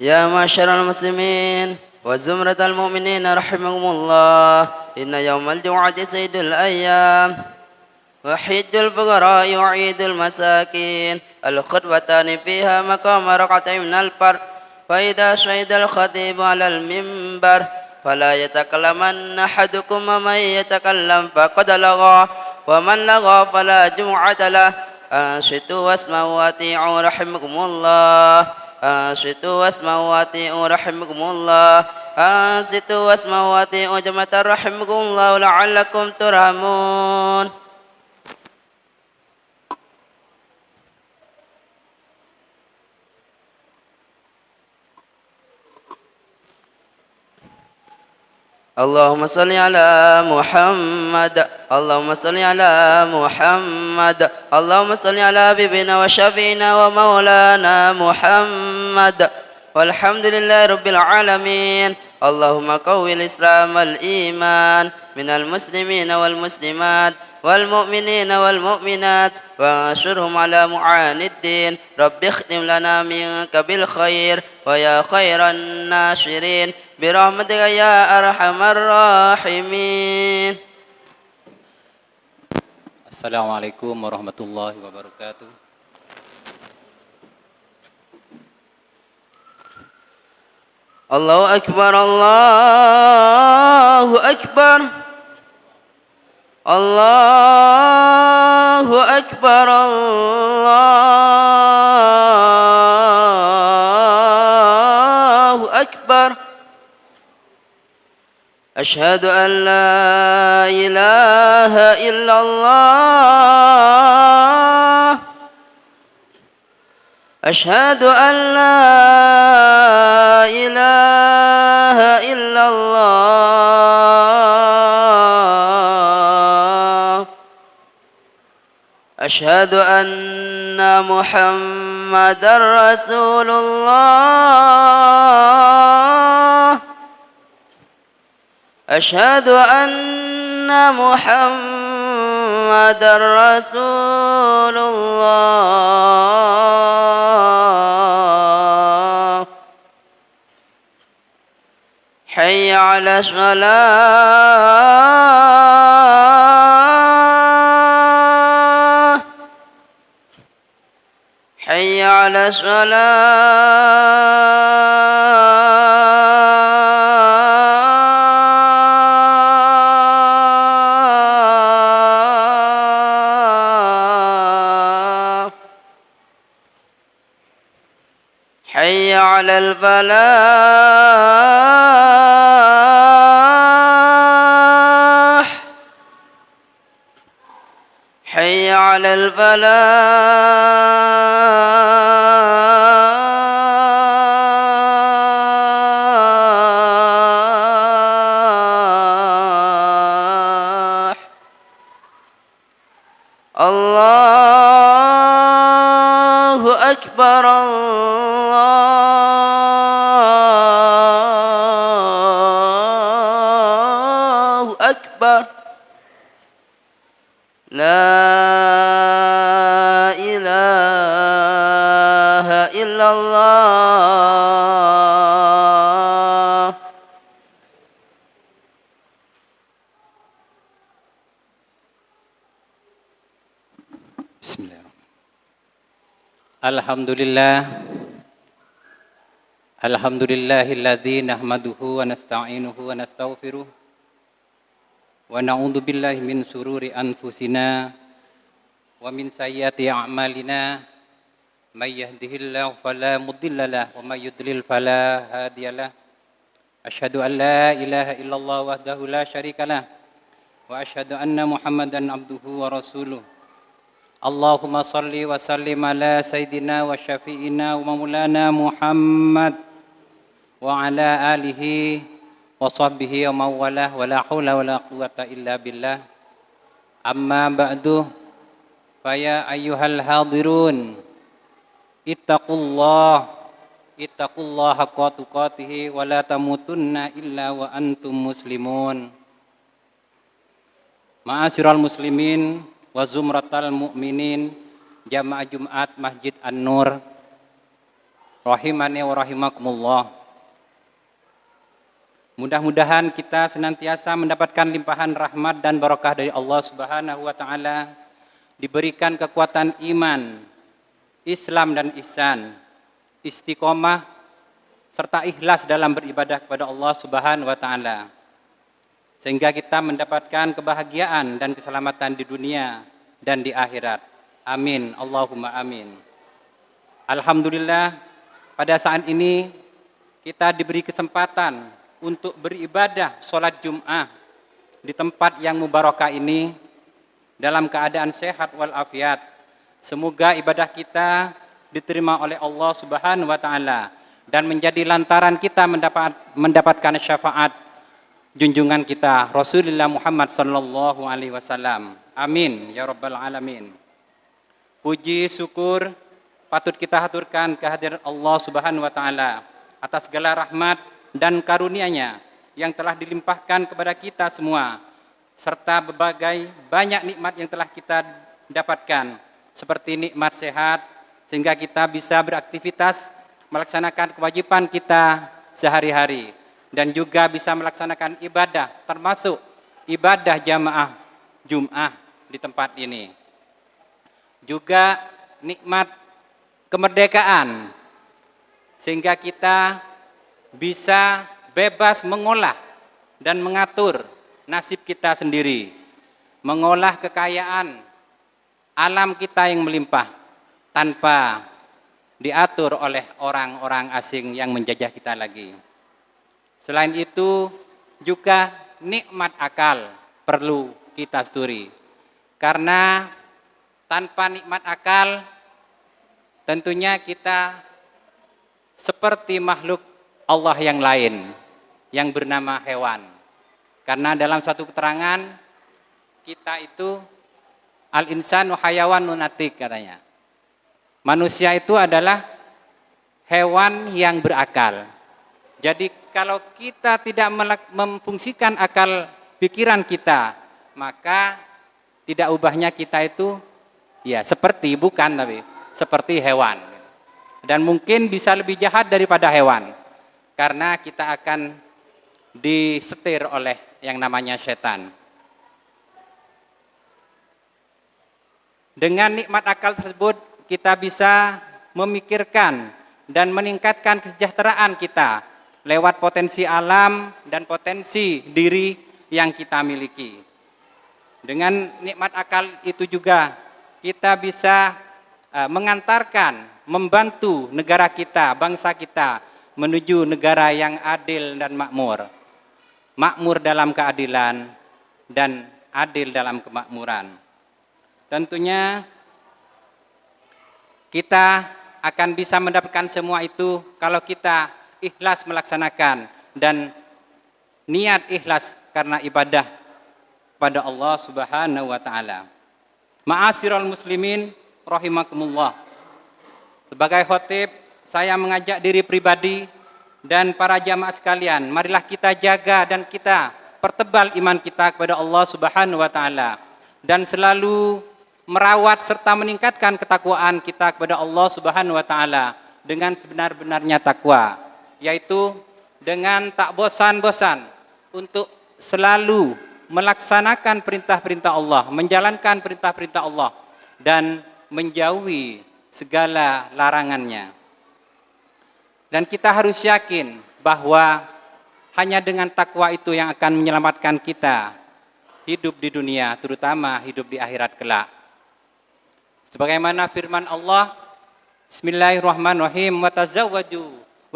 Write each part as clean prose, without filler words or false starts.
يا معشر المسلمين وزمرة المؤمنين رحمكم الله، إن يوم الجمعة سيد الأيام، وحج الفقراء وعيد المساكين، الخطبتان فيها مقام ركعتين من الفرد. فإذا شهد الخطيب على المنبر فلا يتكلمن أحدكم، ومن يتكلم فقد لغى، ومن لغى فلا جمعة له. أنصتوا واسمعوا وأطيعوا رحمكم الله. أنصتوا واسمعوا وأطيعوا رحمكم الله. أنصتوا واسمعوا وأطيعوا جماعة رحمكم الله لعلكم ترحمون. اللهم صل على محمد. اللهم صل على محمد. اللهم صل على حبيبنا وشفينا ومولانا محمد، والحمد لله رب العالمين. اللهم قوي الإسلام والإيمان من المسلمين والمسلمات والمؤمنين والمؤمنات، وانشرهم على معاني الدين. رب اختم لنا منك بالخير، ويا خير الناشرين، برحمتك يا أرحم الراحمين. Assalamualaikum warahmatullahi wabarakatuh. الله أكبر الله أكبر الله أكبر الله أكبر. أشهد أن لا إله إلا الله. أشهد أن لا إله إلا الله. أشهد أن محمدا رسول الله. أشهد أن محمدا رسول الله. حي على الصلاة. حي على الصلاة. حي على الفلاح. حي على الفلاح. الله أكبر الله أكبر. لا إله إلا الله. Alhamdulillah. Alhamdulillahilladzi nahmaduhu wa nasta'inuhu wa nastaghfiruh. Wa na'udzu billahi min sururi anfusina wa min sayyiati a'malina. May yahdihillahu fala mudilla lahu wa may yudlil fala hadiyalah. Asyhadu an la ilaha illallah wahdahu la syarikalah wa asyhadu anna Muhammadan abduhu wa rasuluh. Allahumma salli wa sallim ala sayyidina wa syafi'ina wa maulana Muhammad wa ala alihi wa sahbihi wa mawalah wa la hawla wa la quwata illa billah. Amma ba'du, faya ayyuhal hadirun, ittaqullah haqqa tuqatihi wa la tamutunna illa wa antum muslimun. Ma'asyiral muslimin wa zumratal mu'minin, jamaah Jumat Masjid An-Nur. rahimani wa rahimakumullah. Mudah-mudahan kita senantiasa mendapatkan limpahan rahmat dan barakah dari Allah Subhanahu wa taala, diberikan kekuatan iman, Islam dan ihsan, istiqomah serta ikhlas dalam beribadah kepada Allah Subhanahu wa taala, sehingga kita mendapatkan kebahagiaan dan keselamatan di dunia dan di akhirat. Amin, Allahumma amin. Alhamdulillah, pada saat ini kita diberi kesempatan untuk beribadah sholat Jum'ah di tempat yang mubarakah ini dalam keadaan sehat walafiat. Semoga ibadah kita diterima oleh Allah Subhanahu wa taala dan menjadi lantaran kita mendapatkan syafaat junjungan kita Rasulullah Muhammad sallallahu alaihi wasallam. Amin ya rabbal alamin. Puji syukur patut kita haturkan kehadiran Allah Subhanahu wa taala atas segala rahmat dan karunia-Nya yang telah dilimpahkan kepada kita semua, serta berbagai banyak nikmat yang telah kita dapatkan, seperti nikmat sehat sehingga kita bisa beraktivitas melaksanakan kewajiban kita sehari-hari, dan juga bisa melaksanakan ibadah termasuk ibadah jamaah Jum'ah di tempat ini. Juga nikmat kemerdekaan sehingga kita bisa bebas mengolah dan mengatur nasib kita sendiri, mengolah kekayaan alam kita yang melimpah tanpa diatur oleh orang-orang asing yang menjajah kita lagi. Selain itu juga nikmat akal perlu kita syukuri, karena tanpa nikmat akal tentunya kita seperti makhluk Allah yang lain yang bernama hewan. Karena dalam satu keterangan, kita itu al-insanu hayawanun natik katanya. Manusia itu adalah hewan yang berakal. Jadi kalau kita tidak memfungsikan akal pikiran kita, maka tidak ubahnya kita itu ya seperti, bukan tapi seperti hewan. Dan mungkin bisa lebih jahat daripada hewan, karena kita akan disetir oleh yang namanya setan. Dengan nikmat akal tersebut kita bisa memikirkan dan meningkatkan kesejahteraan kita lewat potensi alam dan potensi diri yang kita miliki. Dengan nikmat akal itu juga kita bisa mengantarkan, membantu negara kita, bangsa kita menuju negara yang adil dan makmur. Makmur dalam keadilan dan adil dalam kemakmuran. Tentunya kita akan bisa mendapatkan semua itu kalau kita ikhlas melaksanakan dan niat ikhlas karena ibadah pada Allah Subhanahu wa taala. Ma'asyiral muslimin rahimakumullah. Sebagai khatib, saya mengajak diri pribadi dan para jamaah sekalian, marilah kita jaga dan kita pertebal iman kita kepada Allah Subhanahu wa taala dan selalu merawat serta meningkatkan ketakwaan kita kepada Allah Subhanahu wa taala dengan sebenar-benarnya takwa, yaitu dengan tak bosan-bosan untuk selalu melaksanakan perintah-perintah Allah, menjalankan perintah-perintah Allah dan menjauhi segala larangannya. Dan kita harus yakin bahwa hanya dengan takwa itu yang akan menyelamatkan kita hidup di dunia, terutama hidup di akhirat kelak. Sebagaimana firman Allah, Bismillahirrahmanirrahim, wa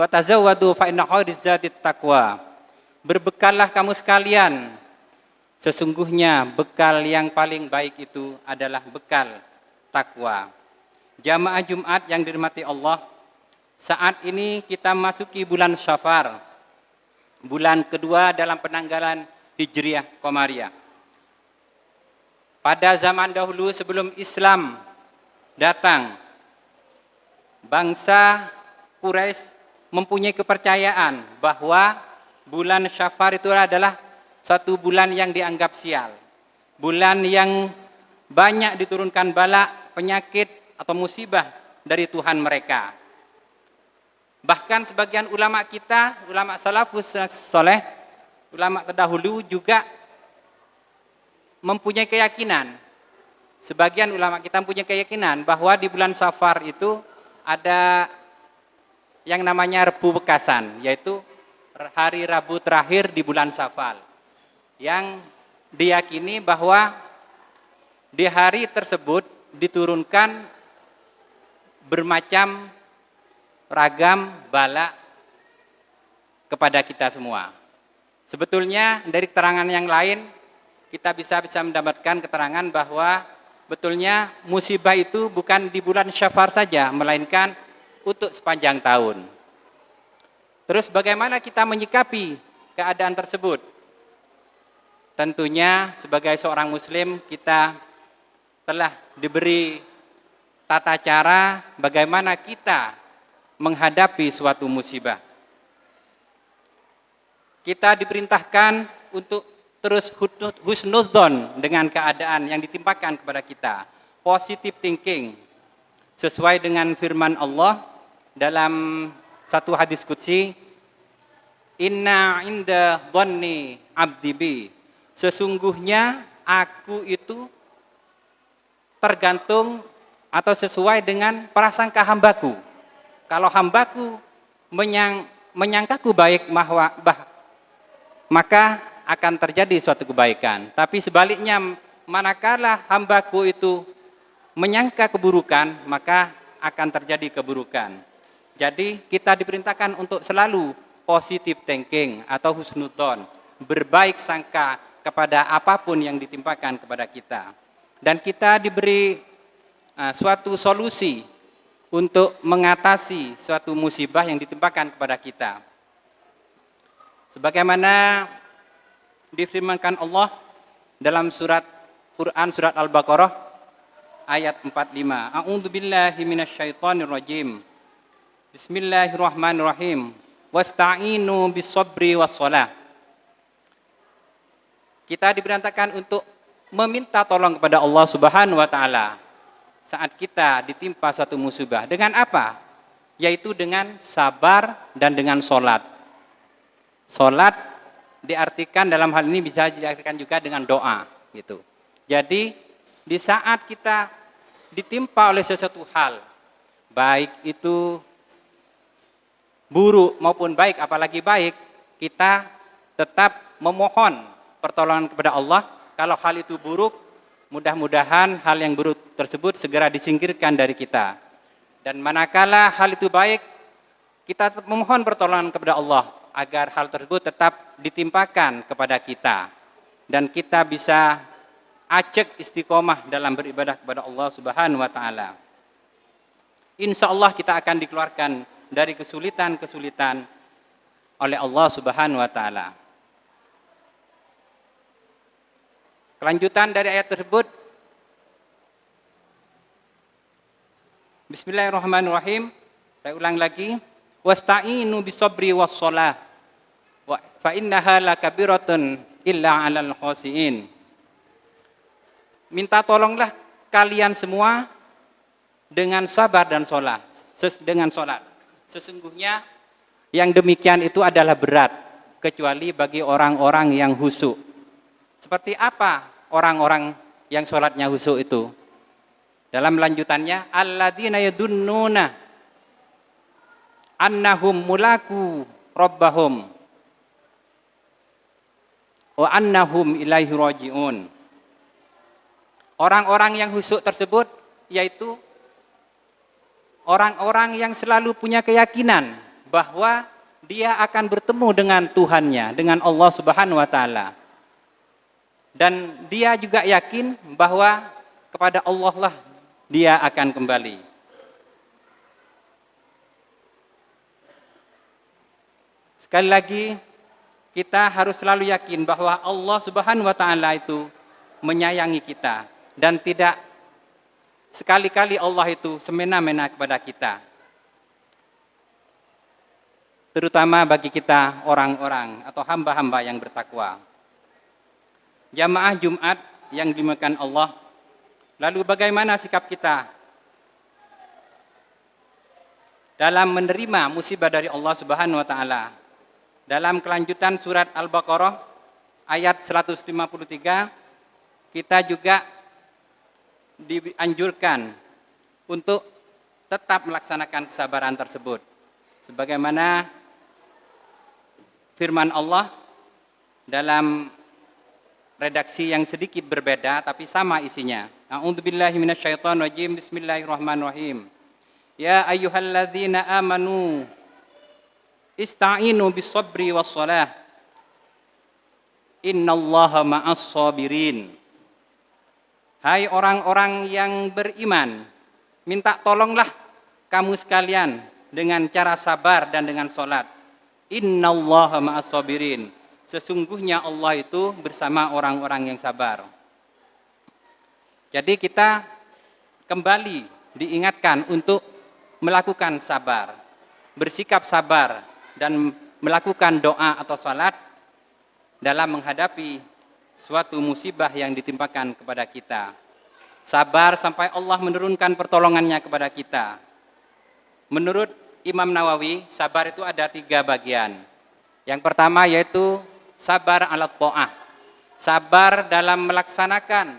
tazawwadu fa inna khairaz zadi taqwa. Berbekallah kamu sekalian, sesungguhnya bekal yang paling baik itu adalah bekal takwa. Jamaah Jumat yang dirahmati Allah, saat ini kita masuki bulan Syafar, bulan kedua dalam penanggalan Hijriah Qamariyah. Pada zaman dahulu sebelum Islam datang, bangsa Quraisy mempunyai kepercayaan bahwa bulan Syafar itu adalah satu bulan yang dianggap sial, bulan yang banyak diturunkan bala, penyakit atau musibah dari Tuhan mereka. Bahkan sebagian ulama kita, ulama salafus soleh, ulama terdahulu juga mempunyai keyakinan. Sebagian ulama kita mempunyai keyakinan bahwa di bulan Safar itu ada yang namanya Rebu Bekasan, yaitu hari Rabu terakhir di bulan Safar. Yang diyakini bahwa di hari tersebut diturunkan bermacam ragam bala kepada kita semua. Sebetulnya dari keterangan yang lain kita bisa mendapatkan keterangan bahwa betulnya musibah itu bukan di bulan Syafar saja, melainkan untuk sepanjang tahun. Terus bagaimana kita menyikapi keadaan tersebut? Tentunya sebagai seorang muslim kita telah diberi tata cara bagaimana kita menghadapi suatu musibah. Kita diperintahkan untuk terus husnudzon dengan keadaan yang ditimpakan kepada kita. Positive thinking. Sesuai dengan firman Allah dalam satu hadis qudsi, inna inda dhanni abdi bi. Sesungguhnya aku itu tergantung atau sesuai dengan prasangka hambaku. Kalau hambaku menyangkaku baik, maka akan terjadi suatu kebaikan. Tapi sebaliknya, manakala hambaku itu menyangka keburukan, maka akan terjadi keburukan. Jadi kita diperintahkan untuk selalu positive thinking atau husnudzon, berbaik sangka kepada apapun yang ditimpakan kepada kita. Dan kita diberi suatu solusi untuk mengatasi suatu musibah yang ditimpakan kepada kita. Sebagaimana difirmankan Allah dalam surat Quran surat Al-Baqarah ayat 45. A'udzubillahi minasyaitonirrajim. Bismillahirrahmanirrahim. Wasta'inu bis-sabri was-shalah. Kita diperintahkan untuk meminta tolong kepada Allah Subhanahu wa taala saat kita ditimpa suatu musibah. Dengan apa? Yaitu dengan sabar dan dengan sholat. Sholat diartikan dalam hal ini bisa diartikan juga dengan doa. Gitu. Jadi di saat kita ditimpa oleh sesuatu hal, baik itu buruk maupun baik, apalagi baik, kita tetap memohon pertolongan kepada Allah. Kalau hal itu buruk, mudah-mudahan hal yang buruk tersebut segera disingkirkan dari kita. Dan manakala hal itu baik, kita memohon pertolongan kepada Allah agar hal tersebut tetap ditimpakan kepada kita. Dan kita bisa ajak istiqomah dalam beribadah kepada Allah Subhanahu wa taala. Insya Allah kita akan dikeluarkan dari kesulitan-kesulitan oleh Allah Subhanahu wa taala. Kelanjutan dari ayat tersebut, Bismillahirrahmanirrahim. Saya ulang lagi, wasta'inu bisabri was-shalah wa fa innaha lakabiratun illa 'alal khashiin. Minta tolonglah kalian semua dengan sabar dan sholat. Dengan sholat. Sesungguhnya yang demikian itu adalah berat, kecuali bagi orang-orang yang khusyuk. Seperti apa orang-orang yang sholatnya khusyuk itu? Dalam lanjutannya, alladzina yadunnuna annahum mulaku rabbahum wa annahum ilaihi raji'un. Orang-orang yang khusyuk tersebut yaitu orang-orang yang selalu punya keyakinan bahwa dia akan bertemu dengan Tuhannya, dengan Allah Subhanahu wa taala. Dan dia juga yakin bahwa kepada Allah lah dia akan kembali. Sekali lagi, kita harus selalu yakin bahwa Allah Subhanahu wa taala itu menyayangi kita dan tidak sekali-kali Allah itu semena-mena kepada kita. Terutama bagi kita orang-orang atau hamba-hamba yang bertakwa. Jamaah Jumat yang dimuliakan Allah, lalu bagaimana sikap kita dalam menerima musibah dari Allah Subhanahu wa taala. Dalam kelanjutan surat Al-Baqarah ayat 153 kita juga dianjurkan untuk tetap melaksanakan kesabaran tersebut. Sebagaimana firman Allah dalam redaksi yang sedikit berbeda tapi sama isinya. A'udzubillahi minasyaitonirrajim. Bismillahirrahmanirrahim. Ya ayyuhalladzina amanu ista'inu bis-sabri was-shalah. Innallaha ma'as sabirin. Hai orang-orang yang beriman, minta tolonglah kamu sekalian dengan cara sabar dan dengan salat. Innallaha ma'as sabirin. Sesungguhnya Allah itu bersama orang-orang yang sabar. Jadi kita kembali diingatkan untuk melakukan sabar, bersikap sabar dan melakukan doa atau salat dalam menghadapi suatu musibah yang ditimpakan kepada kita. Sabar sampai Allah menurunkan pertolongannya kepada kita. Menurut Imam Nawawi, sabar itu ada 3 bagian. Yang pertama yaitu sabar ala ta'ah. Sabar dalam melaksanakan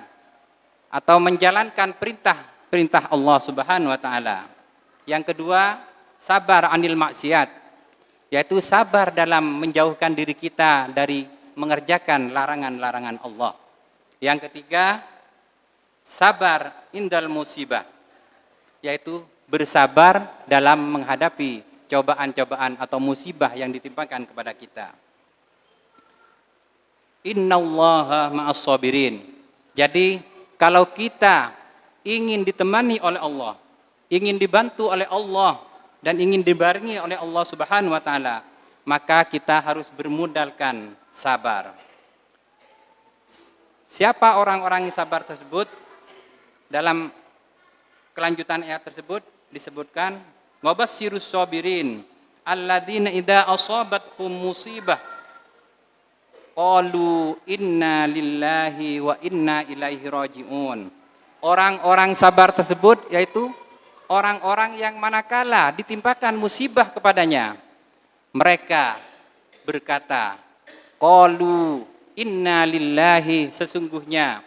atau menjalankan perintah Allah Subhanahu wa taala. Yang kedua, sabar anil maksiat, yaitu sabar dalam menjauhkan diri kita dari mengerjakan larangan-larangan Allah. Yang ketiga, sabar indal musibah, yaitu bersabar dalam menghadapi cobaan-cobaan atau musibah yang ditimpakan kepada kita. Innallaha ma'as sabirin. Jadi kalau kita ingin ditemani oleh Allah, ingin dibantu oleh Allah, dan ingin dibarengi oleh Allah Subhanahu wa taala, maka kita harus bermodalkan sabar. Siapa orang-orang yang sabar tersebut? Dalam kelanjutan ayat tersebut disebutkan, wabasyirus sabirin alladzina idza asabathum musibah qalu inna lillahi wa inna ilaihi rajiun. Orang-orang sabar tersebut yaitu orang-orang yang manakala ditimpakan musibah kepadanya, mereka berkata, qalu inna lillahi, sesungguhnya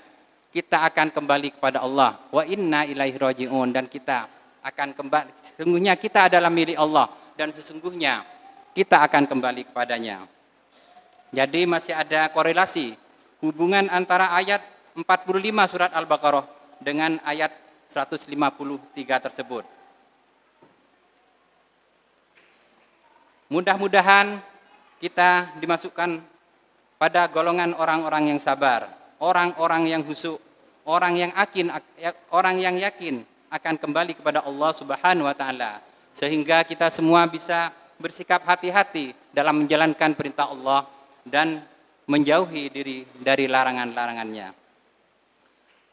kita akan kembali kepada Allah, wa inna ilaihi rajiun, dan kita akan kembali, sesungguhnya kita adalah milik Allah dan sesungguhnya kita akan kembali kepadanya. Jadi masih ada korelasi hubungan antara ayat 45 surat Al-Baqarah dengan ayat 153 tersebut. Mudah-mudahan kita dimasukkan pada golongan orang-orang yang sabar, orang-orang yang khusyuk, orang yang yakin akan kembali kepada Allah Subhanahu wa taala, sehingga kita semua bisa bersikap hati-hati dalam menjalankan perintah Allah dan menjauhi diri dari larangan-larangannya.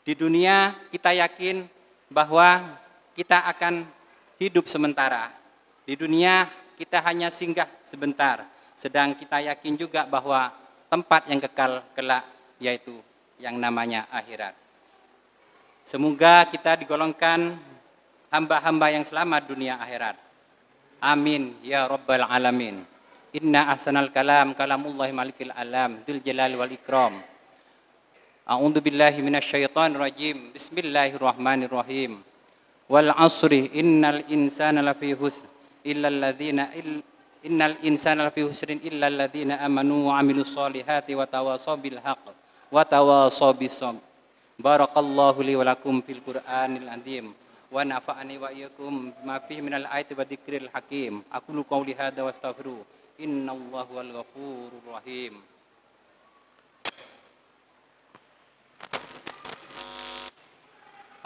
Di dunia kita yakin bahwa kita akan hidup sementara. Di dunia kita hanya singgah sebentar. Sedang kita yakin juga bahwa tempat yang kekal kelak yaitu yang namanya akhirat. Semoga kita digolongkan hamba-hamba yang selamat dunia akhirat. Amin ya rabbal alamin. Inna ahsanal kalam kalamullahi malikil alam dzul jalali wal ikram. A'udzu billahi minasyaitonir rajim. Bismillahirrahmanirrahim. Wal 'ashri innal insana lafi khusr illa alladzina amanu wa 'amilus solihati wa tawasaw bil haqq wa tawasaw bis sabr. Barakallahu li wa lakum fil Qur'anil azim wa nafa'ani wa iyyakum bima fihi minal ayati wa dzikril hakim. Aqulu qouli hadza wa astaghfiru. Innallaha wal ghafurur rahim.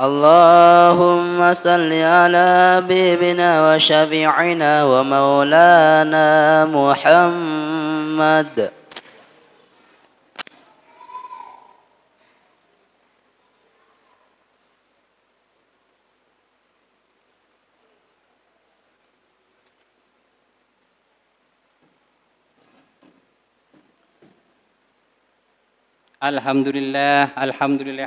اللهم صل على حبيبنا وشفيعنا ومولانا محمد. Alhamdulillah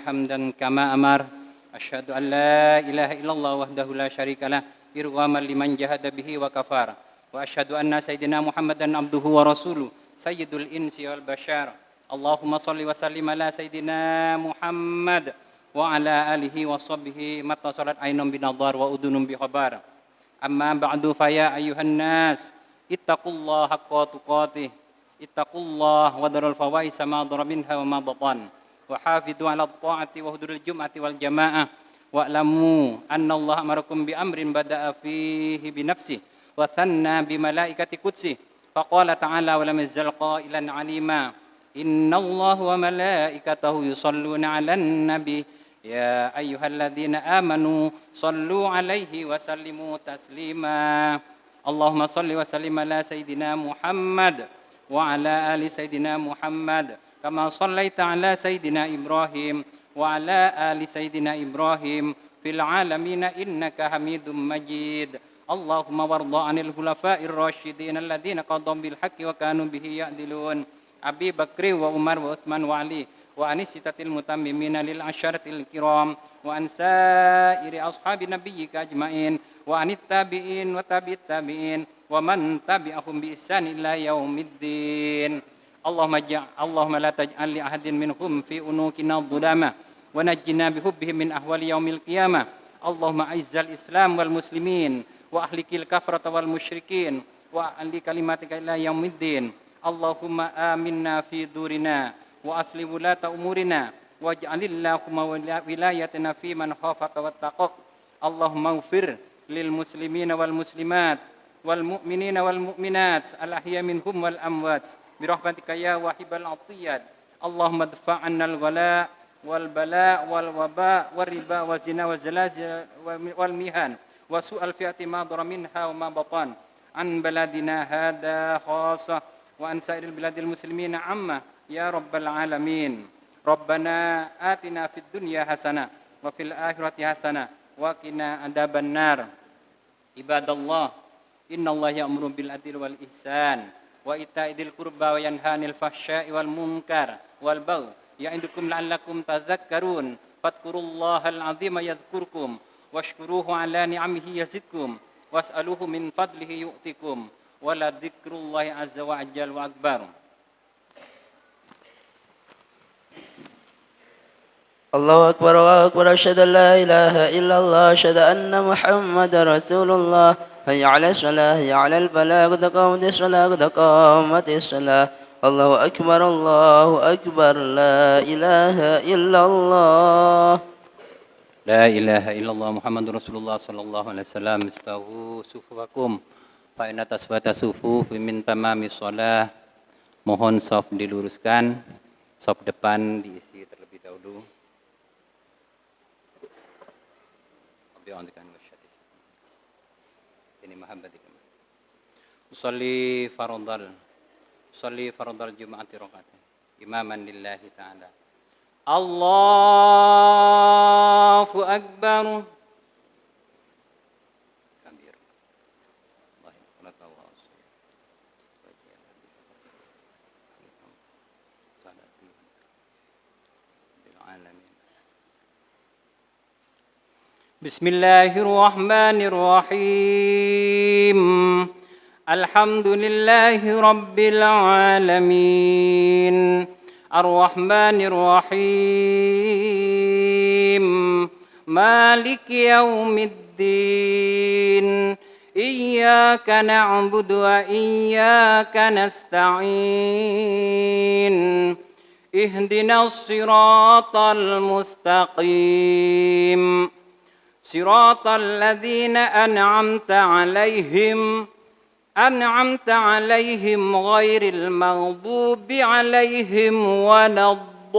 hamdan kama amar. Asyhadu an la ilaha illallah wahdahu la syarikalah إرغاما لمن جهد به وكفر وأشهد أن سيدنا محمدا عبده ورسوله سيد الإنس والبشر اللهم صل وسلم على سيدنا محمد وعلى آله وصحبه ما اتصلت عين بنظر وأذن بخبر أما بعد فيا أيها الناس اتقوا الله حق تقاته اتقوا الله وذروا الفواحش ما ظهر منها وما بطن وحافظوا على الطاعة واحضروا الجمعة والجماعة واعلموا أن الله أمركم بأمر بدأ فيه بنفسه وثنى بملائكة قدسه فقال تعالى ولم يزل قائلا عليما إن الله وملائكته يصلون على النبي يا أيها الذين آمنوا صلوا عليه وسلموا تسليما اللهم صل وسلم على سيدنا محمد وعلى آل سيدنا محمد كما صليت على سيدنا إبراهيم وعلى آل سيدنا إبراهيم في العالمين إنك حميد مجيد اللهم وارض عن الخلفاء الراشدين الذين قضوا بالحق وكانوا به يعدلون أبي بكر وعمر وعثمان وعلي وعن الستة المتممين للعشرة الكرام وعن سائر أصحاب نبيك أجمعين وعن التابعين وتابع التابعين ومن تبعهم بإحسان إلى يوم الدين اللهم لا تجعل لأحد منهم في أنوكنا ظلما ونجنا بحبهم من أهوال يوم القيامة اللهم أعز الإسلام والمسلمين وأهلك الكفرة والمشركين وأعل كلماتك إلى يوم الدين اللهم آمنا في دورنا وأصلح ولاة أمورنا واجعل اللهم ولايتنا في من خافك واتقاك اللهم اغفر للمسلمين والمسلمات والمؤمنين والمؤمنات الأحياء منهم والأموات برحمتك يا واهب العطيات اللهم ادفع عنا الغلاء والبلاء والوباء والربا والزنا والزلازل والمهان وسوء الفئة ما ضر منها وما بطن عن بلدنا هذا خاصة وعن سائر البلاد المسلمين عامة يا رب العالمين ربنا آتنا في الدنيا حسنة وفي الآخرة حسنة وقنا عذاب النار عباد الله إن الله يأمر بالعدل والإحسان وإيتاء ذي القربى وينهى عن الفحشاء والمنكر والبغي يعظكم لعلكم تذكرون فاذكروا الله العظيم يذكركم واشكروه على نعمه يزدكم واسألوه من فضله يؤتكم ولذكر الله عز وجل وأكبر الله أكبر وأكبر أشهد أن لا إله إلا الله أشهد أن محمد رسول الله هيا على الصلاة هيا على الفلاح قد قامت الصلاة قد قامت الصلاة الله أكبر لا إله إلا الله لا إله إلا الله محمد رسول الله صلى الله عليه وسلم استووا صفوفكم فإن taswata sufuf min tamami shalah mohon shaf diluruskan shaf depan diisi terlebih dahulu ini mahabbatik usalli fardal jum'ati rakaat imaman lillahi ta'ala Allahu akbar kabir Bismillahirrahmanirrahim Alhamdulillahi rabbil alamin Ar-Rahmanir Rahim Maliki yaumiddin Iyyaka na'budu wa iyyaka nasta'in Ihdinas siratal mustaqim Siratal ladzina أنعمت عليهم غير المغضوب عليهم ولا الضالين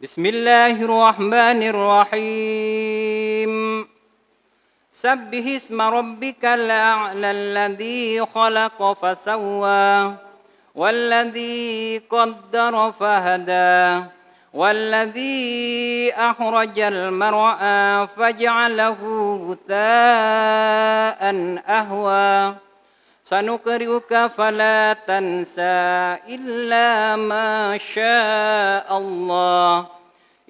بسم الله الرحمن الرحيم سبح اسم ربك الأعلى الذي خلق فسوى والذي قدر فهدى والذي أخرج المرعى فجعله غثاء أهوى سنقرئك فلا تنسى إلا ما شاء الله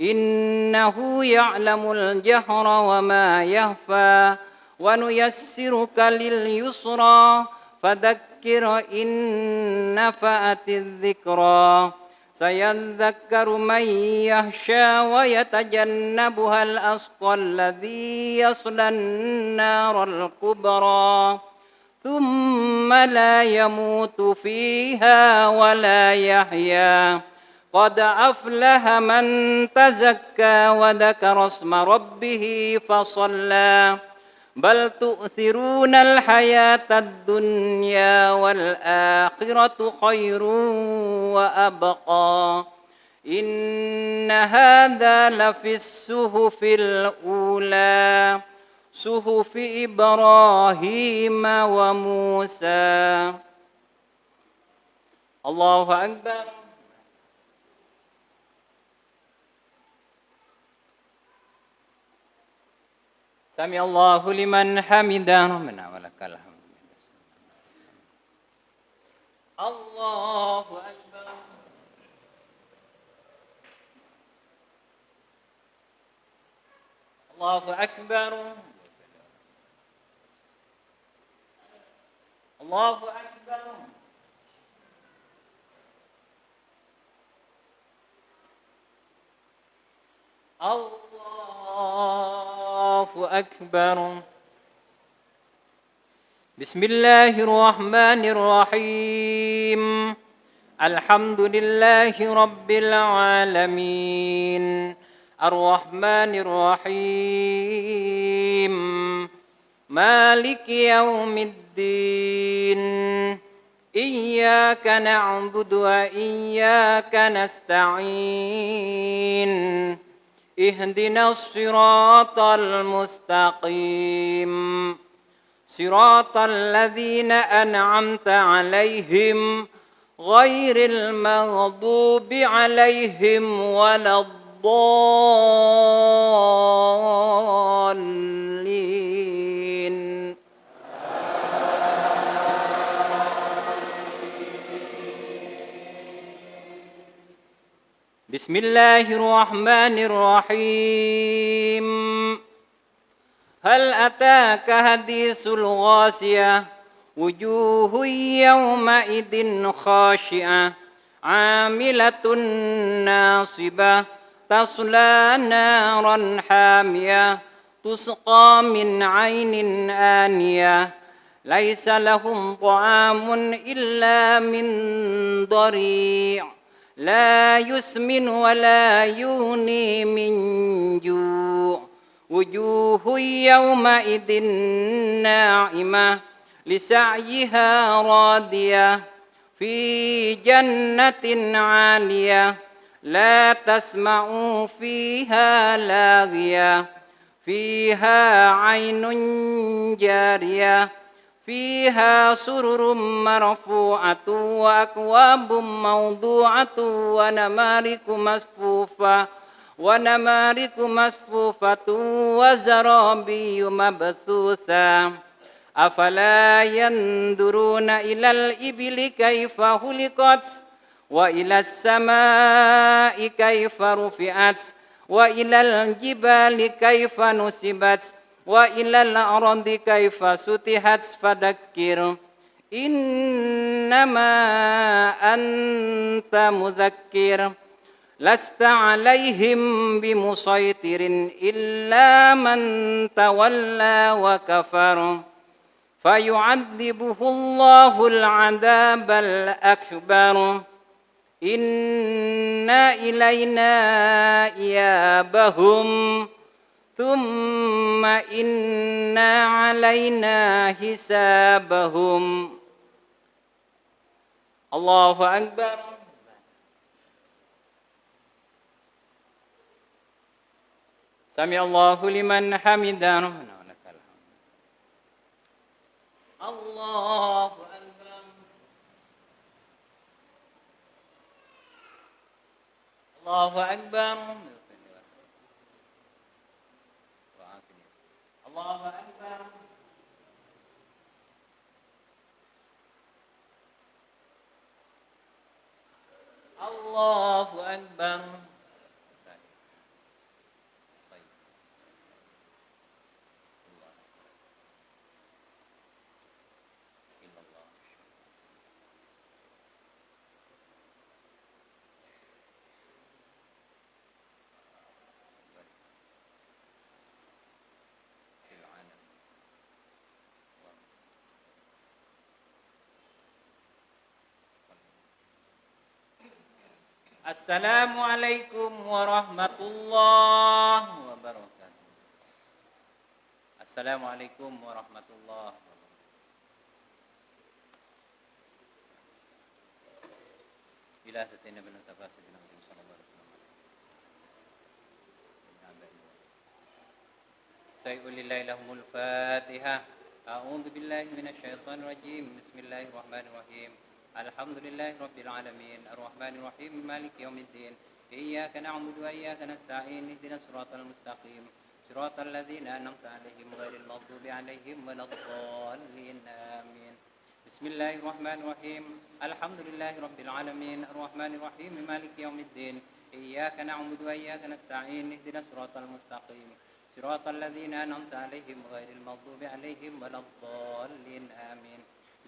إنه يعلم الجهر وما يخفى ونيسرك لليسرى فذكر إن نفعت الذكرى سيذكر من يخشى ويتجنبها الأشقى الذي يصلى النار الكبرى ثم لا يموت فيها ولا يحيا قد أفلح من تزكى وذكر اسم ربه فصلى بل تؤثرون الحياة الدنيا والآخرة خير وأبقى إن هذا لفي الصحف الأولى صحف إبراهيم وموسى الله أكبر سمع الله لمن حمده ربنا ولك الحمد الله أكبر الله أكبر الله أكبر الله أكبر بسم الله الرحمن الرحيم الحمد لله رب العالمين الرحمن الرحيم مالك يوم الدين إياك نعبد وإياك نستعين اهدنا الصراط المستقيم صراط الذين أنعمت عليهم غير المغضوب عليهم ولا الضالين بسم الله الرحمن الرحيم هل أتاك حديث الغاشية وجوه يومئذ خاشعة عاملة ناصبة تصلى نارا حامية تسقى من عين آنية ليس لهم طعام إلا من ضريع لا يسمن ولا يغني من جوع وجوه يومئذ ناعمة لسعيها راضية في جنة عالية لا تسمع فيها لاغية فيها عين جارية فيها سرر مرفوعة وأكواب موضوعة ونمارق مصفوفة وزرابي مبثوثة أفلا ينظرون إلى الإبل كيف خلقت وإلى السماء كيف رفعت وإلى الجبال كيف نصبت وإلى الأرض كيف سطحت فذكر إنما أنت مذكر لست عليهم بمسيطر إلا من تولى وكفر فيعذبه الله العذاب الأكبر إن إلينا إيابهم ثم إن علينا حسابهم الله أكبر سمع الله لمن حمده ربنا ولك الحمد الله أكبر Allahu Akbar. Allahu Akbar. Allahu Akbar. Assalamualaikum warahmatullahi wabarakatuh. Assalamualaikum warahmatullahi wabarakatuh. Bila satina bin tafasir bin Nabi sallallahu alaihi wasallam. Sayyidulillahi lahumul Fatihah. A'udzu billahi minasyaitonir rajim. Bismillahirrahmanirrahim. Alhamdulillahi rabbil alamin. Arrahmanir rahim. Maliki yaumiddin. Iyyaka na'budu wa iyyaka nasta'in. Ihdinas siratal mustaqim. Siratal ladzina an'amta 'alaihim ghairil maghdubi 'alaihim waladdallin. Amin. Bismillahirrahmanirrahim. Alhamdulillahi rabbil alamin. Arrahmanir rahim. Maliki yaumiddin. Iyyaka na'budu wa iyyaka nasta'in. Ihdinas siratal mustaqim. Siratal ladzina an'amta 'alaihim ghairil maghdubi 'alaihim waladdallin. Amin.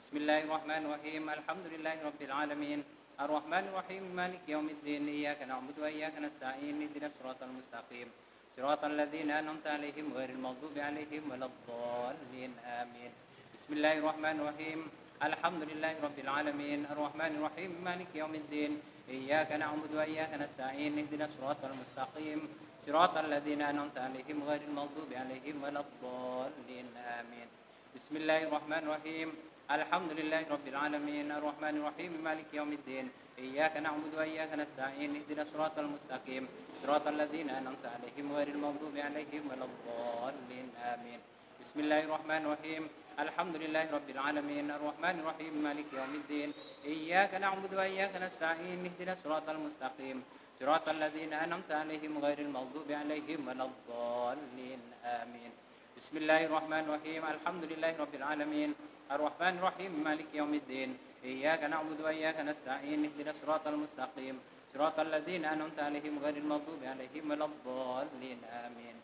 Bismillahirrahmanirrahim. Alhamdulillahi rabbil alamin. Arrahmanir rahim. Maliki yaumiddin. Iyyaka na'budu wa iyyaka nasta'in. Ihdinas siratal mustaqim. Siratal ladzina an'amta 'alaihim ghairil maghdubi 'alaihim waladdallin. Amin. Bismillahirrahmanirrahim. Alhamdulillahi rabbil alamin. Arrahmanir rahim. Maliki yaumiddin. Iyyaka na'budu wa iyyaka nasta'in. Ihdinas siratal mustaqim. Siratal ladzina an'amta 'alaihim ghairil maghdubi 'alaihim waladdallin. Amin. Bismillahirrahmanirrahim. Alhamdulillahi rabbil alamin. Arrahmanir rahim. Maliki yaumiddin. Iyyaka na'budu wa iyyaka nasta'in. Ihdinas siratal mustaqim. Siratal ladzina an'amta 'alaihim ghairil maghdubi 'alaihim waladdallin. Amin. Bismillahirrahmanirrahim. Alhamdulillahi rabbil alamin. Arrahmanir rahim. Maliki yaumiddin. Iyyaka na'budu wa iyyaka nasta'in. Ihdinas siratal mustaqim. Siratal ladzina an'amta 'alaihim ghairil maghdubi 'alaihim waladdallin. Amin. Bismillahirrahmanirrahim. Alhamdulillahi rabbil alamin. Arrahmanir rahim. Maliki yaumiddin. Iyyaka na'budu wa iyyaka nasta'in. Ihdinas siratal mustaqim. Siratal ladzina an'amta 'alaihim ghairil maghdubi 'alaihim waladdallin. Amin.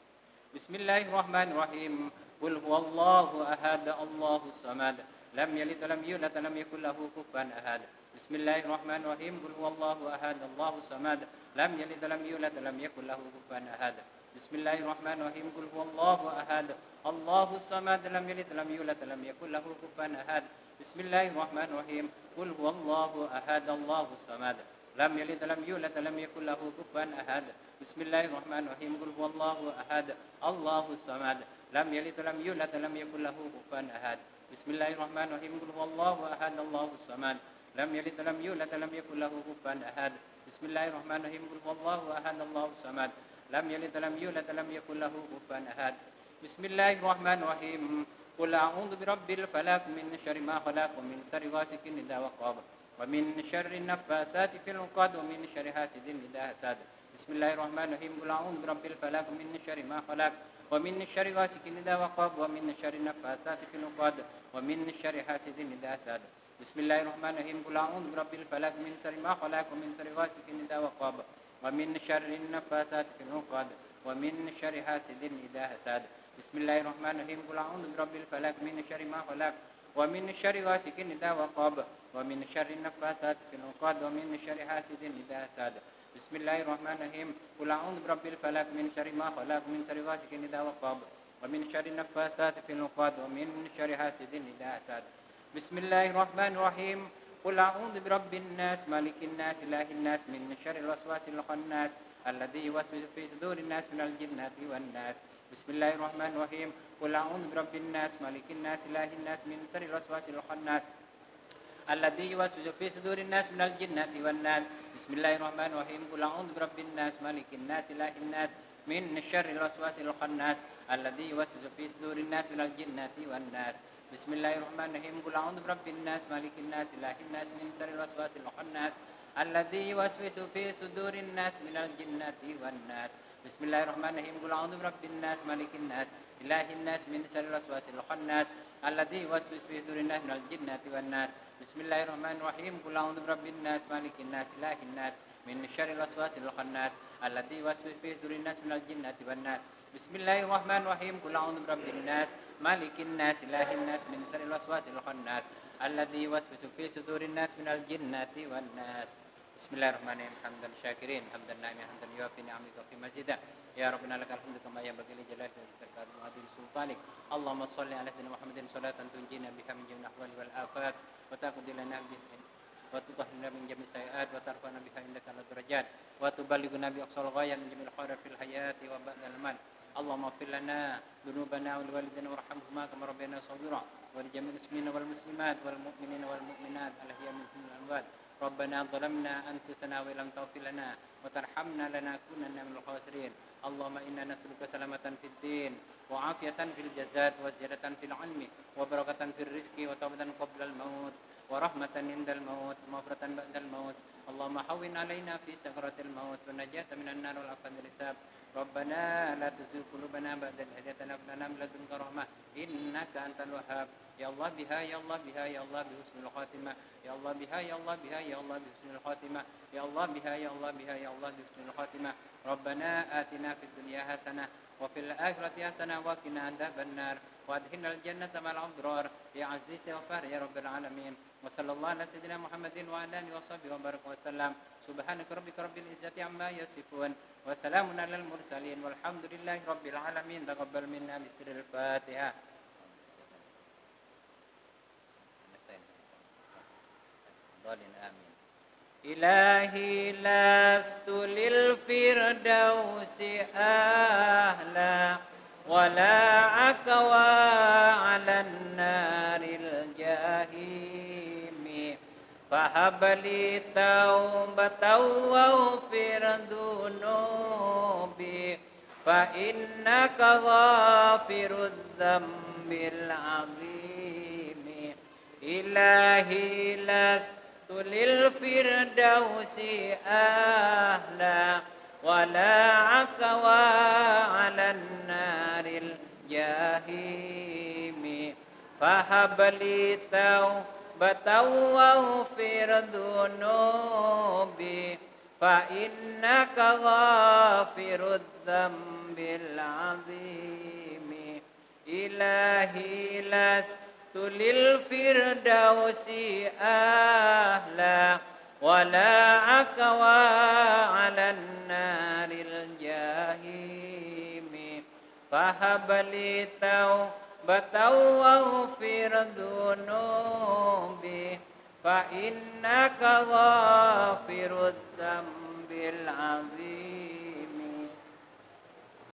Bismillahirrahmanirrahim. Qul huwallahu ahad. Allahus samad. Lam yalid wa lam yulad wa lam yakul lahu kufuwan ahad. Bismillahirrahmanirrahim. Qul huwallahu ahad. Allahus samad. Lam yalid wa lam yulad wa lam yakul lahu kufuwan ahad. Bismillahirrahmanirrahim. Qul huwallahu ahad. Allahus samad. Lam yalid wa lam yulad wa lam yakul lahu kufuwan ahad. Bismillahirrahmanirrahim. Qul huwallahu ahad. Allahus samad. Lam yalid wa lam yulad wa lam yakul lahu kufuwan ahad. Bismillahirrahmanirrahim. Qul huwallahu ahad. Allahus samad. Lam yalid wa lam yulad wa lam yakul lahu kufuwan ahad. Bismillahirrahmanirrahim. Qul huwallahu ahad. Allahus samad. Lam yalid wa lam yulad wa lam yakul lahu kufuwan ahad. Bismillahirrahmanirrahim. Qul huwallahu ahad. Allahus samad. Lam yalid wa lam yulad wa lam yakul lahu kufuwan ahad. Bismillahirrahmanirrahim. Qul a'udzu birabbil falaq min syarri ma khalaq wa min syarri ghasiqin idza waqab wa min syarri naffatsati fil 'uqad wa min syarri hasidin idza hasad. Bismillahirrahmanirrahim. Qul a'udzu birabbil falaq min syarri ma khalaq wa min syarri ghasiqin idza waqab wa min syarri naffatsati fil 'uqad wa min syarri hasidin idza hasad. Bismillahirrahmanirrahim. Qul a'udzu birabbil falaq min syarri ma khalaq wa min syarri ghasiqin idza waqab wa min syarri naffatsati fil 'uqad wa min syarri hasidin idza hasad. Bismillahirrahmanirrahim. Qul a'udzu birabbil falaq min syarri ma khalaq wa min syarri ghasiqin idza waqab wa min syarri naffatsati fil 'uqad wa min syarri hasidin idza hasad. Bismillahirrahmanirrahim. Qul a'udzu birabbil falaq min syarri ma khalaq min syarri ghasiqin idza waqab wa min syarri naffatsati fil 'uqad wa min syarri hasidin idza hasad. Bismillahirrahmanirrahim. Qul a'udzu birabbin nas malikin nas ilahin nas min syarril waswasil khannas alladzi yuwaswisu fi sudurin nas minal jinnati wan nas. Bismillahirrahmanirrahim. Qul a'udzu birabbin nas malikin nas ilahin nas min syarril waswasil khannas alladzi yuwaswisu fi sudurin nas minal jinnati wan nas. Bismillahirrahmanirrahim. Qul a'udzu birabbin nas malikin nas ilahin nas min syarril waswasil khannas alladzi yuwaswisu fi sudurin nas minal jinnati wan nas. Bismillahirrahmanirrahim. Qul a'udzu birabbin nas, malikin nas, ilahin nas, min syarril waswasil khannas alladzi yuwaswisu fi sudurin nas minal jinnati wan nas. Bismillahirrahmanirrahim. Qul a'udzu birabbin nas, malikin nas, ilahin nas, min syarril waswasil khannas alladzi yuwaswisu fi sudurin nas minal jinnati wan nas. Bismillahirrahmanirrahim. Qul a'udzu birabbin nas, malikin nas, ilahin nas, min syarril waswasil khannas alladzi yuwaswisu fi sudurin nas minal jinnati wan nas. Bismillahirrahmanirrahim. Qul a'udzu birabbin nas, malikin nas, ilahin nas, min syarril waswasil khannas alladzi yuwaswisu fi sudurin nas minal jinnati wan nas. Bismillahirrahmanirrahim. Hamdan syakirin, hamdan na'imin, hamdan yuwafi ni'amika wa fi mazidah. Ya Rabbana lakal hamdu kama yanbaghi li jalali wajhika wa adil sultanik. Allahumma shalli ala sayyidina Muhammadin salatan tunjina biha min jami'il ahwali wal afat wa taqdi lana bihi wa tutahhirna min jami'i sayiat wa tarfa'na biha indaka ala darajat wa tuballighuna bi aqsal ghayat min jami'il khairat fil hayati wa ba'dal mamat. Allahumma ighfir lana dhunubana wa liwalidina warhamhuma kama rabbayana shaghira wa li jami'il muslimina wal muslimat wal mu'minina wal mu'minat al-ahya'i minhum wal amwat. Rabbana zalamna anfusana wa lam taghfir lana wa tarhamna lanakunanna minal khasirin. Allahumma inna nas'aluka salamatan fid din wa afiyatan fil jasad wa ziyadatan fil ilmi wa barakatan fil rizqi wa tawbatan qabla al maut wa rahmatan indal maut wa maghfiratan ba'dal maut. Allahumma hawwin alaina fi sakratil maut wa najatan minan nar wal afwan min hisab. Rabbana la tuzigh qulubana ba'da idh hadaytana wa hab lana min ladunka rahmah innaka antal wahhab. Ya Allah biha, ya Allah biha, ya Allah bi husnil khatimah. Ya Allah biha, ya Allah biha, ya Allah bi husnil khatimah. Ya Allah biha, ya Allah biha, ya Allah bi husnil khatimah. Rabbana atina fid dunya hasanah wa fil akhirati hasanah wa qina adzabannar wa adkhilnal jannata ma'al abrar ya aziz ya ghafar ya rabbal alamin. Wa sallallahu ala sayyidina Muhammadin wa ala alihi wa sahbihi wa baraka wa sallam. Subhanaka rabbika rabbil izzati amma yasifun wa salamun alal mursalin walhamdulillahi rabbil alamin. Taqabbal minna bisirril Fatihah. Amin. Ilahi lastu lil firdausi ahla wala akawa ala naril jahimi fahabli taubatan wa firdunubi fa innaka ghafirudz dzambil azimi. Ilahi lastu lil firdausi ahla wala akawa ala naril jahimi fahabli taubatan wa firdunubi fa innaka ghafirudz dzambil azimi. Ilahi lastu lil firdausi ahla wala akawa ala naril jahimi fahabli taubatan wa firdunubi fa innaka ghafirudz dzambil azim.